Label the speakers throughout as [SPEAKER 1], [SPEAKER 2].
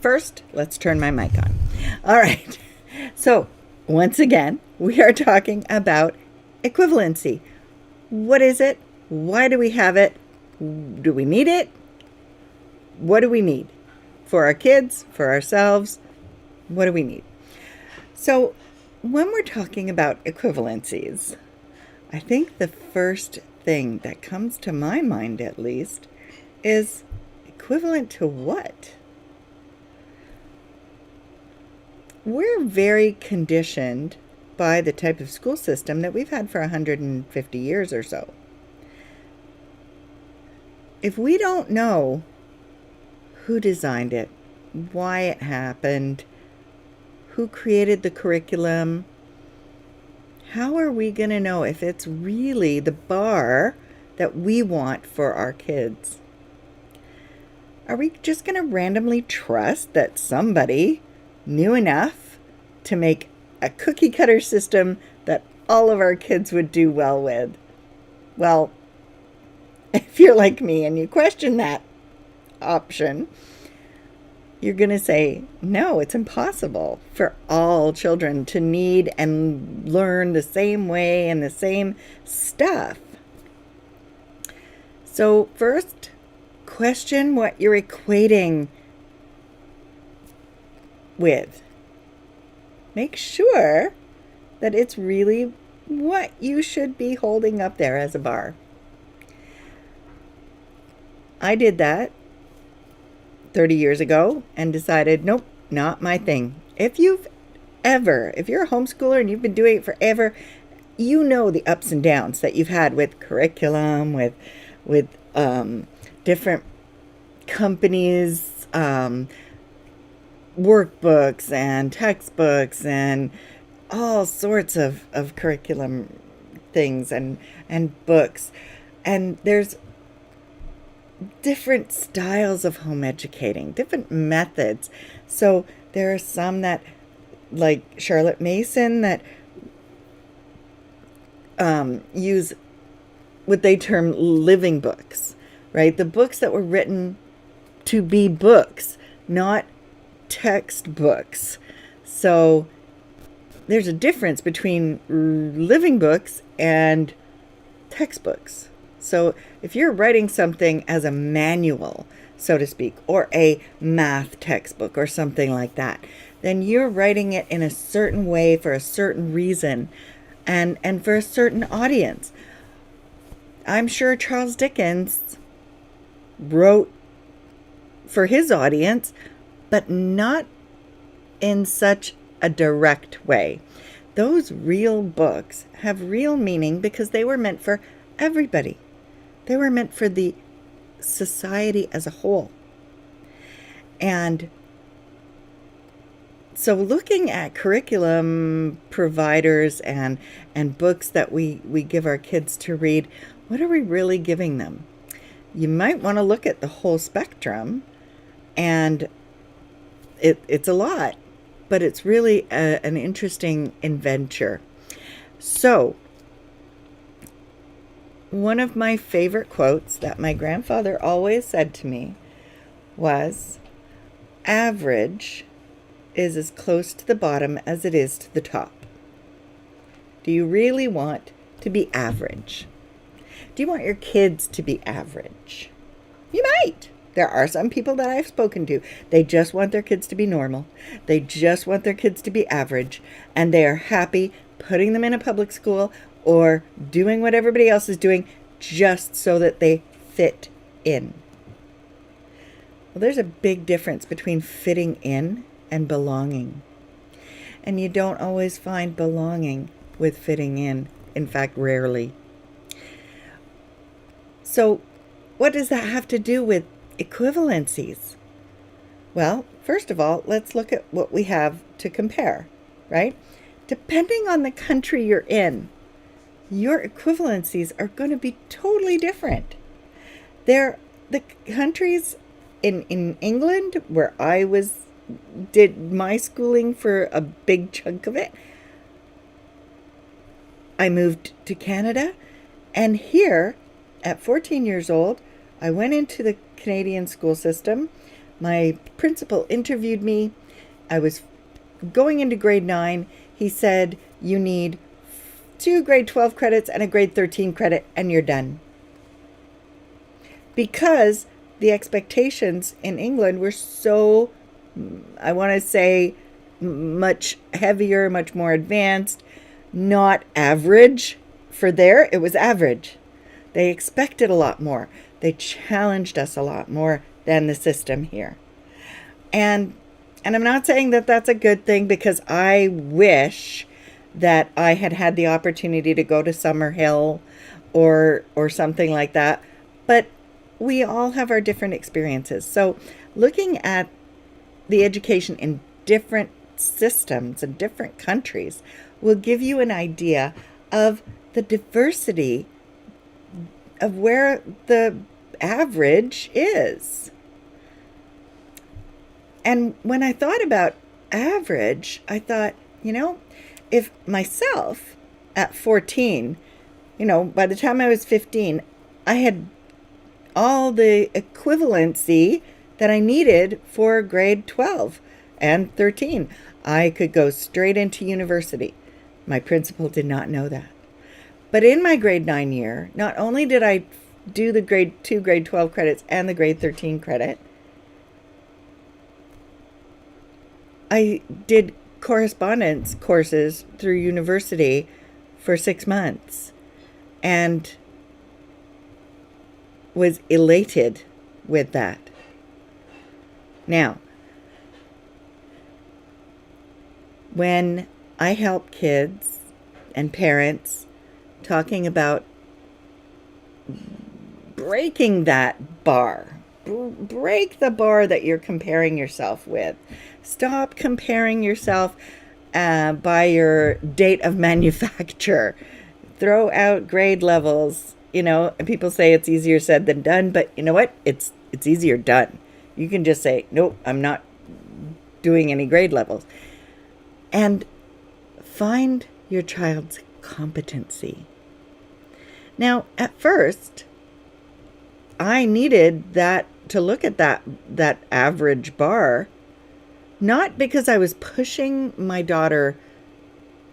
[SPEAKER 1] First, let's turn my mic on. All right. So, once again, we are talking about equivalency. What is it? Why do we have it? Do we need it? What do we need? For our kids, for ourselves, what do we need? So, when we're talking about equivalencies, I think the first thing that comes to my mind, at least, is equivalent to what? We're very conditioned by the type of school system that we've had for 150 years or so. If we don't know who designed it, why it happened, who created the curriculum, how are we going to know if it's really the bar that we want for our kids? Are we just going to randomly trust that somebody knew enough to make a cookie cutter system that all of our kids would do well with? Well, if you're like me and you question that option, you're going to say, no, it's impossible for all children to need and learn the same way and the same stuff. So first, question what you're equating with. Make sure that it's really what you should be holding up there as a bar. I did that 30 years ago and decided, nope, not my thing. If you're a homeschooler and you've been doing it forever, you know the ups and downs that you've had with curriculum, with different companies, workbooks and textbooks and all sorts of curriculum things and books. And there's different styles of home educating, different methods. So there are some that, like Charlotte Mason, that use what they term living books, right? The books that were written to be books, not textbooks. So there's a difference between living books and textbooks. So if you're writing something as a manual, so to speak, or a math textbook or something like that, then you're writing it in a certain way for a certain reason and for a certain audience. I'm sure Charles Dickens wrote for his audience, but not in such a direct way. Those real books have real meaning because they were meant for everybody. They were meant for the society as a whole. And so looking at curriculum providers and books that we give our kids to read, what are we really giving them? You might want to look at the whole spectrum, and it's a lot, but it's really an interesting adventure. So one of my favorite quotes that my grandfather always said to me was, average is as close to the bottom as it is to the top. Do you really want to be average? Do you want your kids to be average? You might. There are some people that I've spoken to. They just want their kids to be normal. They just want their kids to be average. And they are happy putting them in a public school or doing what everybody else is doing just so that they fit in. Well, there's a big difference between fitting in and belonging. And you don't always find belonging with fitting in fact, rarely. So what does that have to do with equivalencies? Well, first of all, let's look at what we have to compare, right? Depending on the country you're in, your equivalencies are going to be totally different. The countries in England, where I did my schooling for a big chunk of it, I moved to Canada, and here at 14 years old, I went into the Canadian school system. My principal interviewed me. I was going into grade 9. He said, you need 2 grade 12 credits and a grade 13 credit, and you're done. Because the expectations in England were so, I want to say, much heavier, much more advanced, not average. For there, it was average. They expected a lot more. They challenged us a lot more than the system here. And I'm not saying that that's a good thing, because I wish that I had had the opportunity to go to Summerhill or something like that. But we all have our different experiences. So looking at the education in different systems and different countries will give you an idea of the diversity of where the average is. And when I thought about average, I thought, if myself at 14, by the time I was 15, I had all the equivalency that I needed for grade 12 and 13. I could go straight into university. My principal did not know that. But in my grade 9 year, not only did I do the grade 2, grade 12 credits and the grade 13 credit, I did correspondence courses through university for 6 months and was elated with that. Now, when I help kids and parents talking about breaking that bar, break the bar that you're comparing yourself with. Stop comparing yourself by your date of manufacture. Throw out grade levels. And people say it's easier said than done, but you know what? It's easier done. You can just say, nope, I'm not doing any grade levels. And find your child's competency. Now, at first, I needed to look at that average bar, not because I was pushing my daughter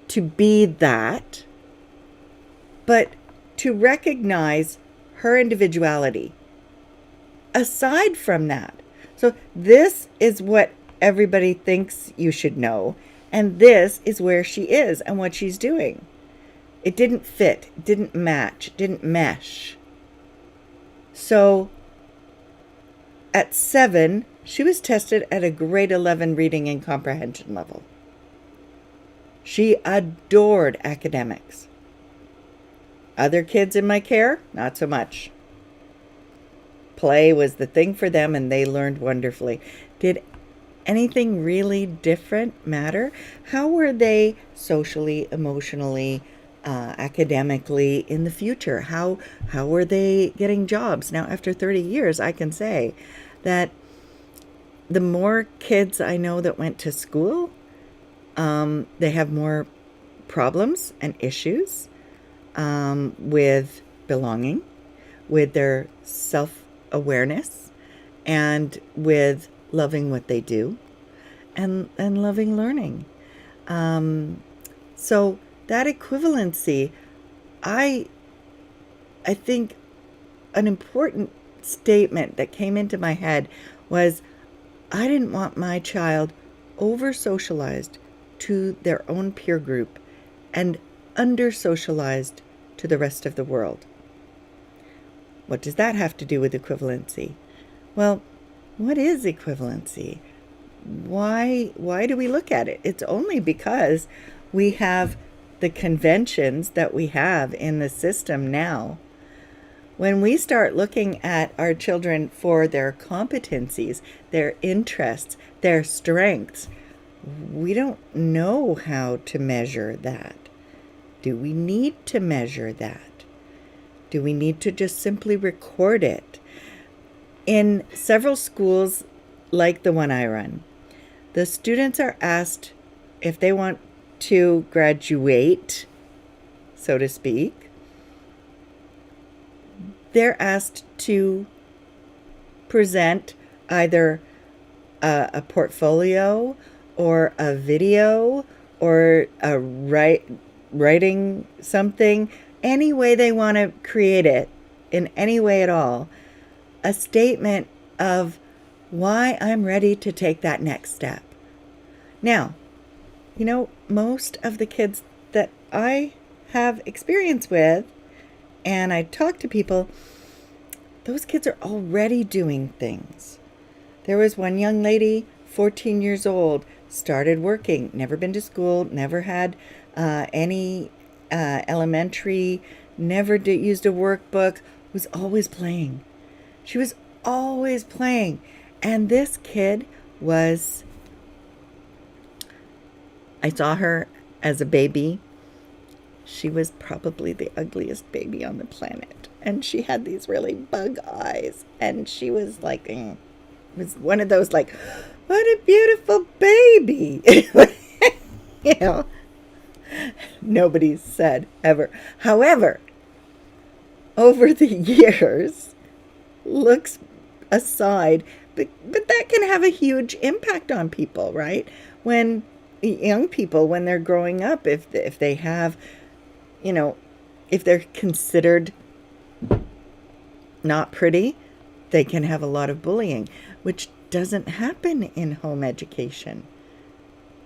[SPEAKER 1] to be that, but to recognize her individuality. Aside from that, so this is what everybody thinks you should know, and this is where she is and what she's doing. It didn't fit, it didn't match, it didn't mesh. So at 7, she was tested at a grade 11 reading and comprehension level. She adored academics. Other kids in my care, not so much. Play was the thing for them, and they learned wonderfully. Did anything really different matter? How were they socially, emotionally, academically in the future? How were they getting jobs? Now, after 30 years, I can say that the more kids I know that went to school, they have more problems and issues with belonging, with their self-awareness, and with loving what they do, and loving learning. So that equivalency, I think an important statement that came into my head was, I didn't want my child over-socialized to their own peer group and under-socialized to the rest of the world. What does that have to do with equivalency? Well, what is equivalency? Why do we look at it? It's only because we have the conventions that we have in the system now. When we start looking at our children for their competencies, their interests, their strengths, we don't know how to measure that. Do we need to measure that? Do we need to just simply record it? In several schools like the one I run, the students are asked if they want to graduate, so to speak. They're asked to present either a portfolio or a video or writing something, any way they want to create it, in any way at all, a statement of why I'm ready to take that next step. Now, most of the kids that I have experience with and I talk to people, those kids are already doing things. There was one young lady, 14 years old, started working, never been to school, never had any elementary, never used a workbook, was always playing. She was always playing. And this kid I saw her as a baby. She was probably the ugliest baby on the planet. And she had these really bug eyes. And she was like, was one of those like, what a beautiful baby. Nobody said ever. However, over the years, looks aside, but that can have a huge impact on people, right? When young people, when they're growing up, if they have, if they're considered not pretty, they can have a lot of bullying, which doesn't happen in home education.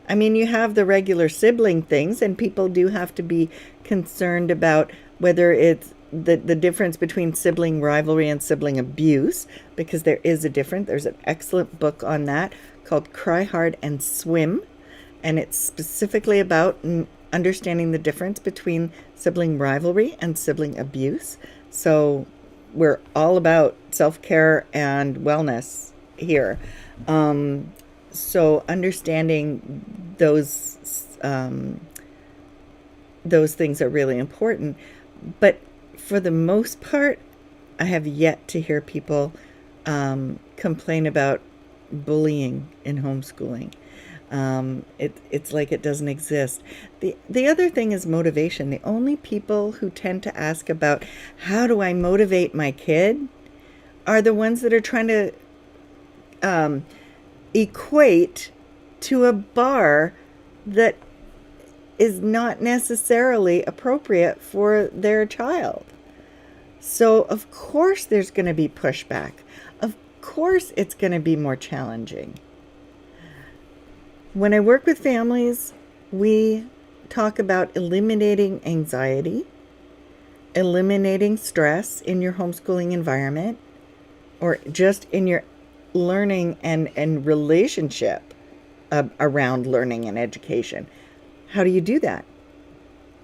[SPEAKER 1] I mean, you have the regular sibling things, and people do have to be concerned about whether it's the difference between sibling rivalry and sibling abuse, because there is a difference. There's an excellent book on that called Cry Hard and Swim, and it's specifically about understanding the difference between sibling rivalry and sibling abuse. So we're all about self-care and wellness here. So understanding those things are really important. But for the most part, I have yet to hear people complain about bullying in homeschooling. It's like it doesn't exist. The other thing is motivation. The only people who tend to ask about how do I motivate my kid are the ones that are trying to equate to a bar that is not necessarily appropriate for their child. So of course there's going to be pushback. Of course it's going to be more challenging. When I work with families, we talk about eliminating anxiety, eliminating stress in your homeschooling environment, or just in your learning and relationship around learning and education. How do you do that?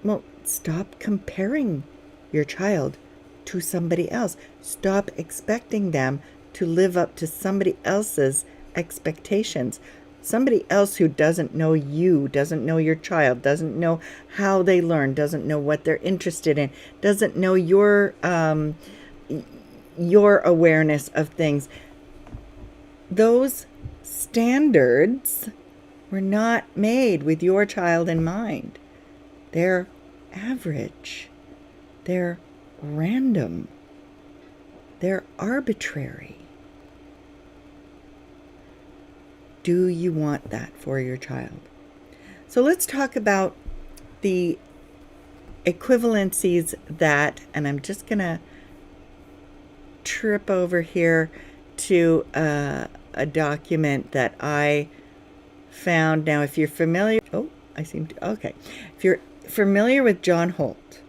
[SPEAKER 1] Well, stop comparing your child to somebody else. Stop expecting them to live up to somebody else's expectations. Somebody else who doesn't know you, doesn't know your child, doesn't know how they learn, doesn't know what they're interested in, doesn't know your awareness of things. Those standards were not made with your child in mind. They're average. They're random. They're arbitrary. Do you want that for your child? So let's talk about the equivalencies that, and I'm just going to trip over here to a document that I found. Now, if you're familiar, if you're familiar with John Holt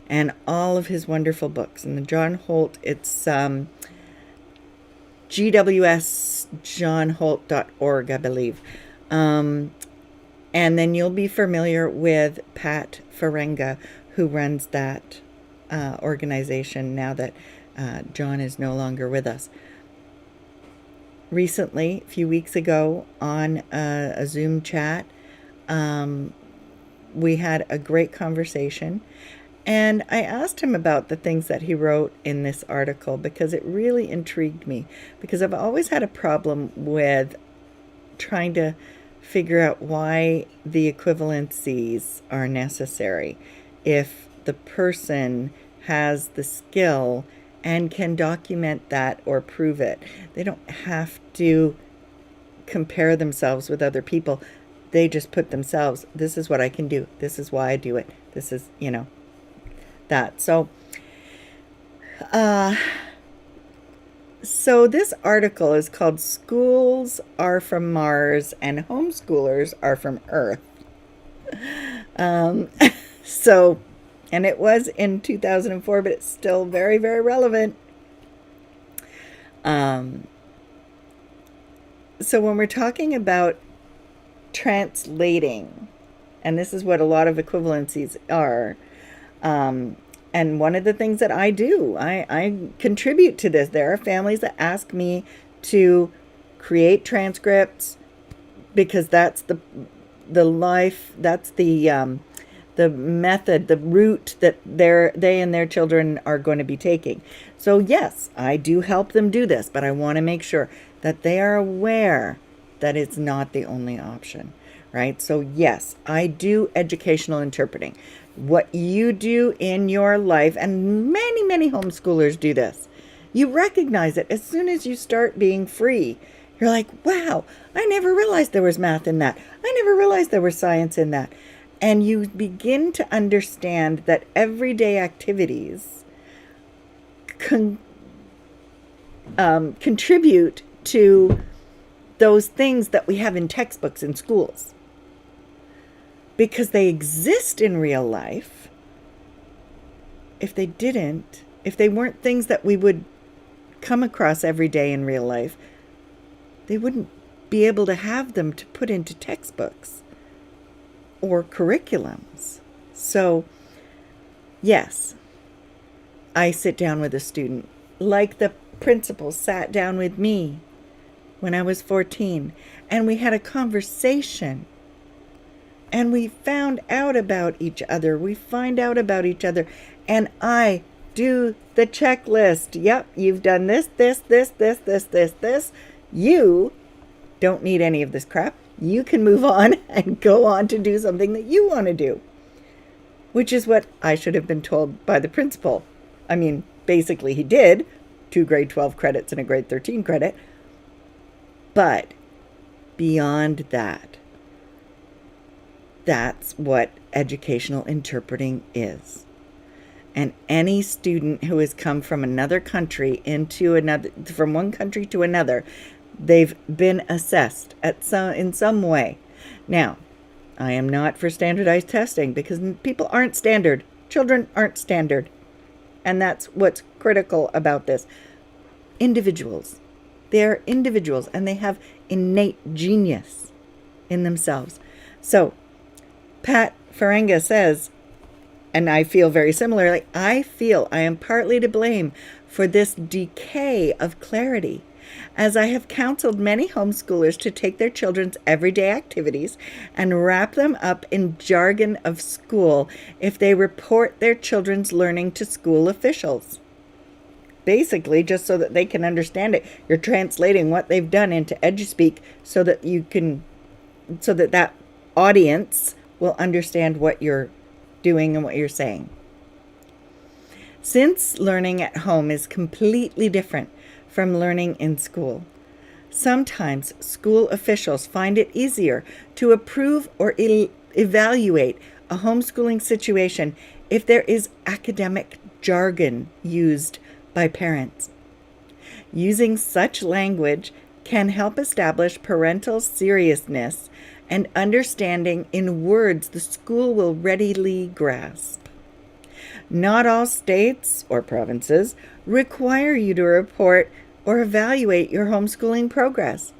[SPEAKER 1] and all of his wonderful books, and the John Holt, it's gwsjohnholt.org, I believe. And then you'll be familiar with Pat Ferenga, who runs that organization now that John is no longer with us. Recently, a few weeks ago, on a Zoom chat, we had a great conversation. And I asked him about the things that he wrote in this article because it really intrigued me. Because I've always had a problem with trying to figure out why the equivalencies are necessary if the person has the skill and can document that or prove it. They don't have to compare themselves with other people. They just put themselves, this is what I can do. This is why I do it. This is, that. So this article is called Schools Are from Mars and Homeschoolers Are from Earth. And it was in 2004, but it's still very, very relevant. So when we're talking about translating, and this is what a lot of equivalencies are, and one of the things that I do, I contribute to this. There are families that ask me to create transcripts because that's the life, that's the method, the route that they and their children are going to be taking. So yes, I do help them do this, but I want to make sure that they are aware that it's not the only option, right? So yes, I do educational interpreting. What you do in your life, and many, many homeschoolers do this, you recognize it as soon as you start being free. You're like, wow, I never realized there was math in that. I never realized there was science in that. And you begin to understand that everyday activities contribute to those things that we have in textbooks in schools. Because they exist in real life. If they didn't, if they weren't things that we would come across every day in real life, they wouldn't be able to have them to put into textbooks or curriculums. So, yes, I sit down with a student, like the principal sat down with me when I was 14, and we had a conversation, and we found out about each other. We find out about each other, and I do the checklist. Yep, you've done this. You don't need any of this crap. You can move on and go on to do something that you want to do, which is what I should have been told by the principal. I mean, basically he did, 2 grade 12 credits and a grade 13 credit. But beyond that, that's what educational interpreting is. And any student who has come from another country from one country to another, they've been assessed in some way. Now, I am not for standardized testing because people aren't standard. Children aren't standard. And that's what's critical about this. Individuals. They're individuals and they have innate genius in themselves. So, Pat Ferenga says, and I feel very similarly, I feel I am partly to blame for this decay of clarity, as I have counseled many homeschoolers to take their children's everyday activities and wrap them up in jargon of school if they report their children's learning to school officials. Basically, just so that they can understand it, you're translating what they've done into EduSpeak so that that audience will understand what you're doing and what you're saying. Since learning at home is completely different from learning in school, sometimes school officials find it easier to approve or evaluate a homeschooling situation if there is academic jargon used by parents. Using such language can help establish parental seriousness and understanding in words the school will readily grasp. Not all states or provinces require you to report or evaluate your homeschooling progress,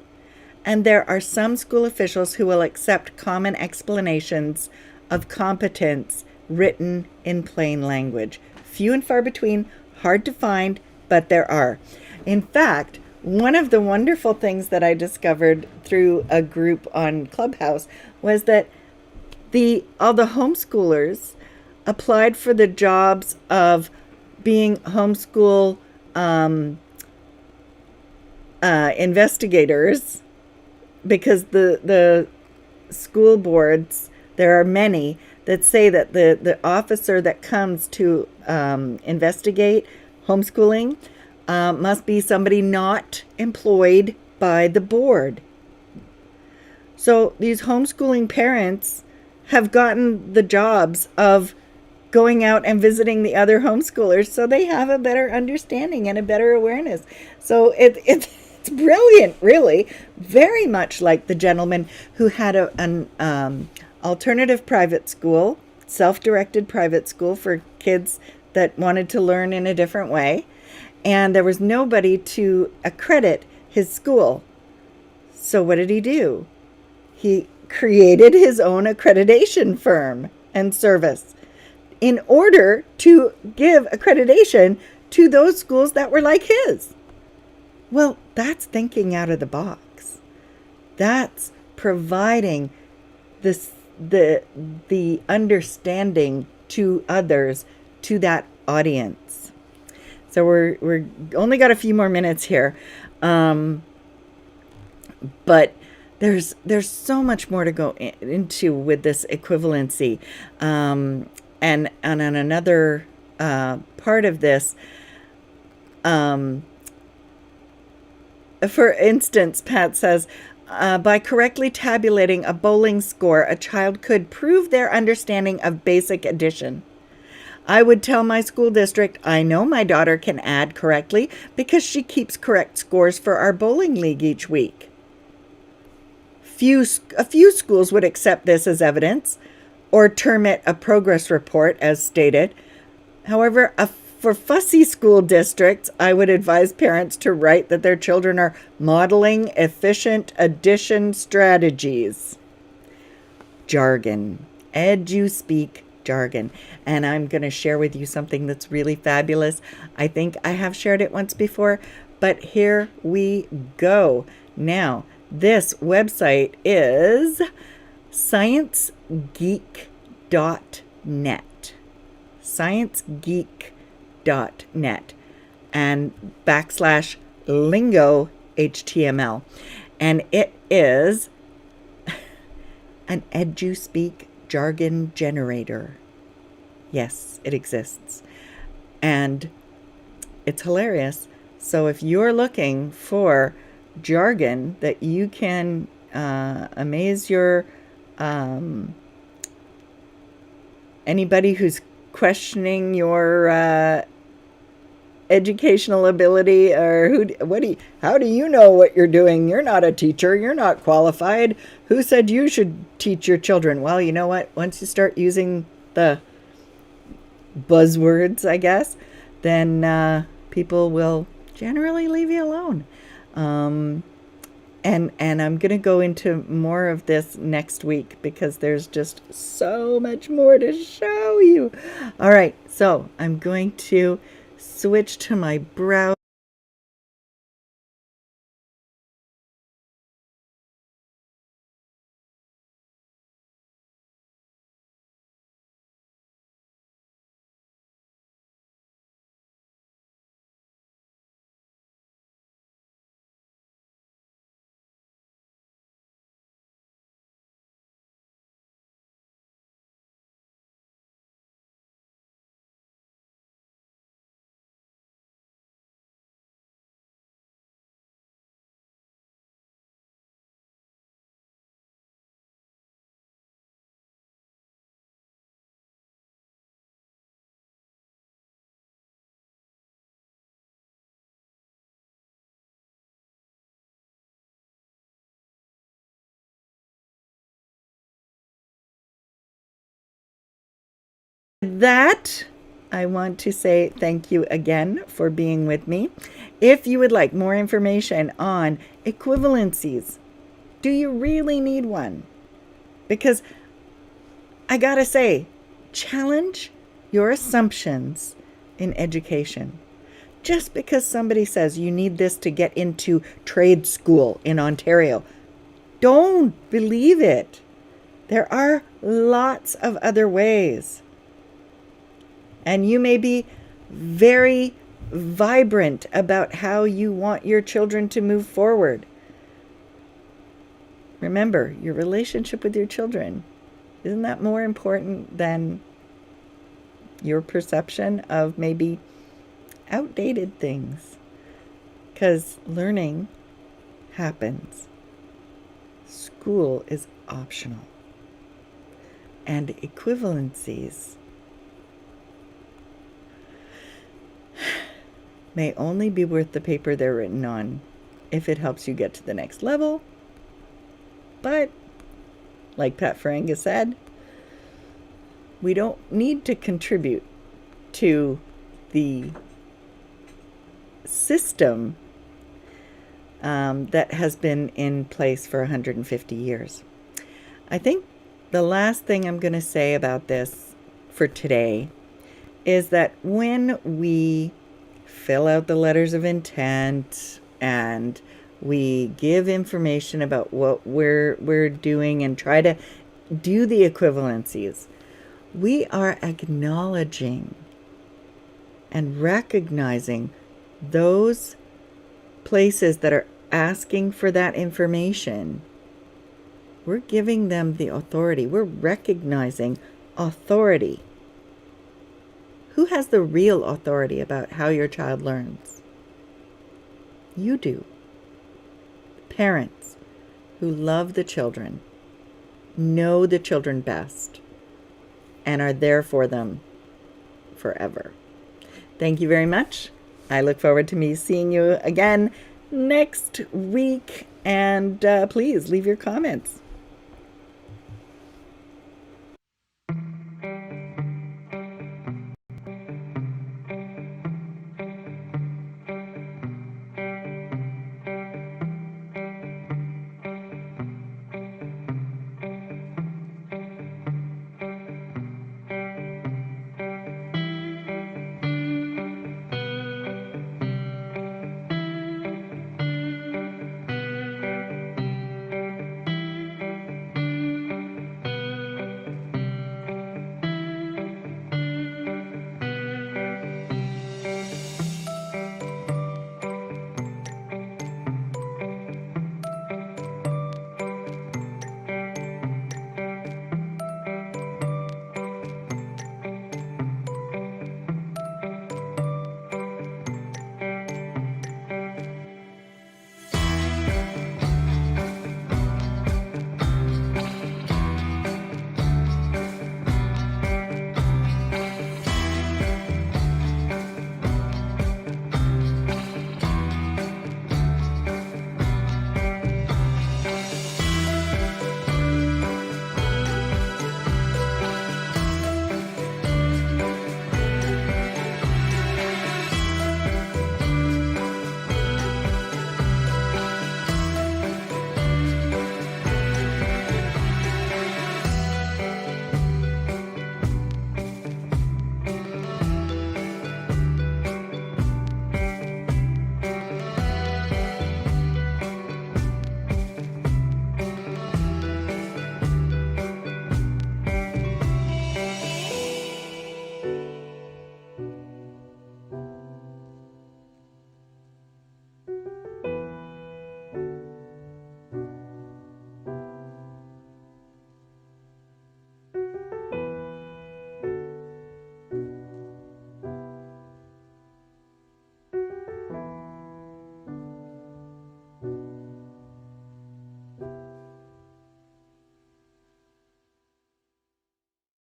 [SPEAKER 1] and there are some school officials who will accept common explanations of competence written in plain language. Few and far between, hard to find, but there are. In fact, one of the wonderful things that I discovered through a group on Clubhouse was that all the homeschoolers applied for the jobs of being homeschool investigators, because the school boards, there are many that say that the officer that comes to investigate homeschooling must be somebody not employed by the board. So these homeschooling parents have gotten the jobs of going out and visiting the other homeschoolers, so they have a better understanding and a better awareness. So it's brilliant, really. Very much like the gentleman who had an alternative private school, self-directed private school for kids that wanted to learn in a different way, and there was nobody to accredit his school. So what did he do? He created his own accreditation firm and service in order to give accreditation to those schools that were like his. Well, that's thinking out of the box. That's providing the understanding to others, to that audience. So we're only got a few more minutes here, but there's so much more to go into with this equivalency, and on another part of this. For instance, Pat says, by correctly tabulating a bowling score, a child could prove their understanding of basic addition. I would tell my school district, I know my daughter can add correctly because she keeps correct scores for our bowling league each week. A few schools would accept this as evidence or term it a progress report, as stated. However, for fussy school districts, I would advise parents to write that their children are modeling efficient addition strategies. Jargon. Edu-speak jargon. And I'm going to share with you something that's really fabulous. I think I have shared it once before, but here we go. Now, this website is sciencegeek.net. Sciencegeek.net and /lingo HTML. And it is an edu-speak jargon generator. Yes, it exists. And it's hilarious. So if you're looking for jargon that you can amaze your anybody who's questioning your educational ability, or how do you know what you're doing? You're not a teacher. You're not qualified. Who said you should teach your children? Well, you know what? Once you start using the buzzwords, I guess, then people will generally leave you alone. And I'm going to go into more of this next week because there's just so much more to show you. All right, so I'm going to switch to my browser. That, I want to say thank you again for being with me. If you would like more information on equivalencies, do you really need one? Because I gotta say, challenge your assumptions in education. Just because somebody says you need this to get into trade school in Ontario, don't believe it. There are lots of other ways. And you may be very vibrant about how you want your children to move forward. Remember, your relationship with your children, isn't that more important than your perception of maybe outdated things? Because learning happens. school is optional. And equivalencies may only be worth the paper they're written on if it helps you get to the next level. But, like Pat Ferenga said, we don't need to contribute to the system that has been in place for 150 years. I think the last thing I'm going to say about this for today is that when we fill out the letters of intent and we give information about what we're doing and try to do the equivalencies, we are acknowledging and recognizing those places that are asking for that information. We're giving them the authority. We're recognizing authority. Who has the real authority about how your child learns? You do. Parents who love the children, know the children best, and are there for them forever. Thank you very much. I look forward to me seeing you again next week. And please leave your comments.